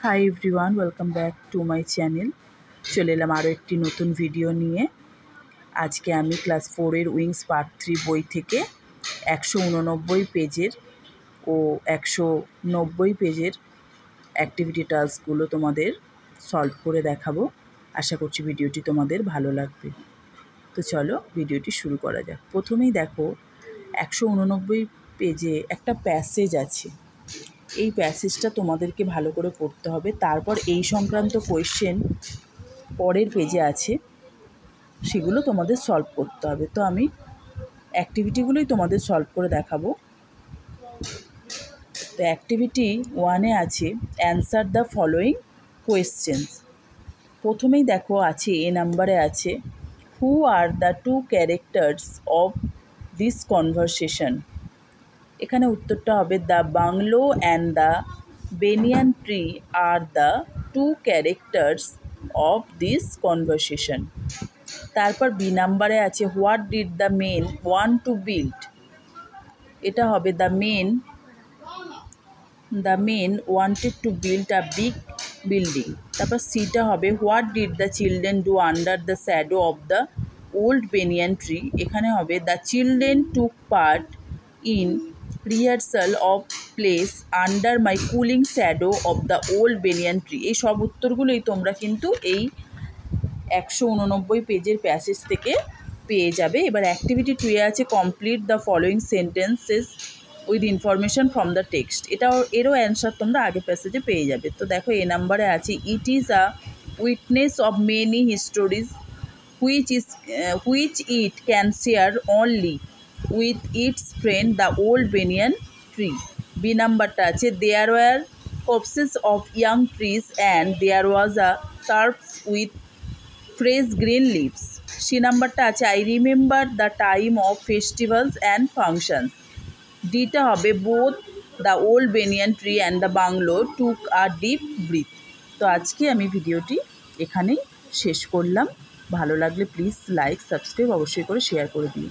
Hi everyone, welcome back to my channel. চলে এলাম আরও একটি নতুন ভিডিও নিয়ে। আজকে আমি ক্লাস 4-এর উইংস পার্ট 3 বই থেকে 189 পেজের ও 190 পেজের অ্যাক্টিভিটি টাস্কগুলো তোমাদের সলভ করে দেখাবো। আশা করছি ভিডিওটি তোমাদের ভালো লাগবে। তো চলো ভিডিওটি শুরু করা যাক। প্রথমেই দেখো 189 পেজে একটা প্যাসেজ আছে। এই প্যাসেজটা তোমাদেরকে ভালো করে পড়তে হবে। তারপর এই সংক্রান্ত কোয়েশ্চেন পরের পেজে আছে, সেগুলো তোমাদের সলভ করতে হবে। তো আমি অ্যাক্টিভিটিগুলোই তোমাদের সলভ করে দেখাবো। তো অ্যাক্টিভিটি 1-এ আছে অ্যান্সার দ্য ফলোয়িং কোয়েশ্চেন্স। প্রথমেই দেখো আছে এ নাম্বারে আছে who are the two characters of this conversation. এখানে উত্তরটা হবে the bungalow and the banyan tree are the two characters of this conversation. তারপর বি নাম্বারে আছে what did the men want to build. এটা হবে the men wanted to build a big building. তারপর সিটা হবে what did the children do under the shadow of the old banyan tree. এখানে হবে the children took part in rehearsal of place under my cooling shadow of the old banyan tree. এই সব উত্তরগুলোই তোমরা কিন্তু এই 189 পেজের প্যাসেজ থেকে পেয়ে যাবে। এবার অ্যাক্টিভিটি 2-এ আছে complete the following sentences with information from the text. এরও অ্যান্সার তোমরা আগে প্যাসেজে পেয়ে যাবে। তো দেখো এ নাম্বারে আছে it is a witness of many histories which it can share only with its friend the old banyan tree. B নাম্বারটা আছে there were copses of young trees and there was a shrubs with fresh green leaves. C নাম্বারটা আছে I remember the time of festivals and functions. ডিটা হবে both the old banyan tree and the bungalow took a deep breath. তো আজকে আমি ভিডিওটি এখানেই শেষ করলাম। ভালো লাগলে প্লিজ লাইক সাবস্ক্রাইব অবশ্যই করে শেয়ার করে দিও।